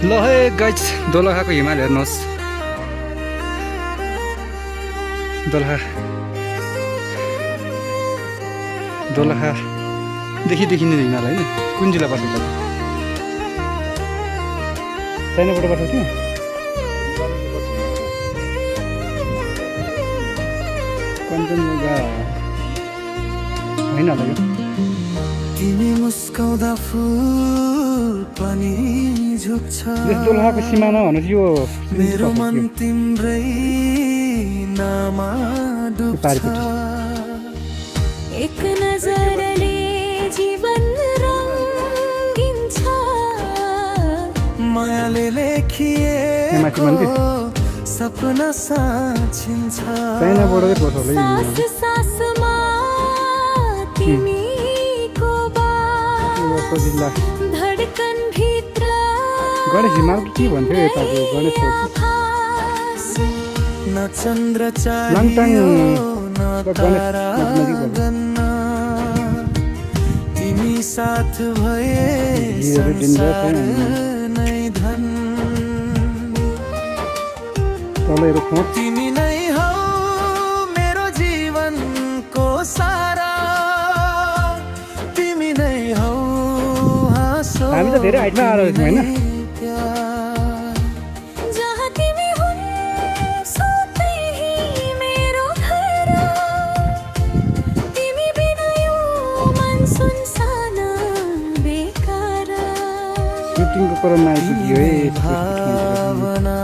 ल है गाइज दोलखाको हिमाल हेर्नुहोस् दोलखादेखि देखिने हिमाल होइन कुन जिल्ला पर्छ त चाइनाबाट पर्छ त्यो कञ्चनजङ्घा होइन होला यो तिमी मुस्काउँदा फुल पनि झुक्छ दोलखाको सिमाना भनेपछि यो मेरो मन तिम्रै नाममा डुब्छ एक नजरले जीवन रङ्गिन्छ मायाले लेखिएको सपना साँचिन्छ चाइनाबाटै पर्छ होला सास सासमा तिमीको बास जिल्ला धडकन भित्र गणेश हिमाल के भन्थ्यो यताको गणेश न चन्द्र लाङटाङ चाहियो न गणेश तारा नजिक पर्छ। गन्ना तिमी साथ भए यो डेन्जर संसार नै धन तलहरू खोट तिमी नै हौ मेरो जीवनको सारा तिमी नै हौ हाँसो हामी त धेरै हाइटमा आएर छौँ होइन जहाँ तिमी हुन्छौ त्यही मेरो घर तिमी बिना यो मन सुनसान बेकार सुटिङको क्रममा आइपुग्यो है भावना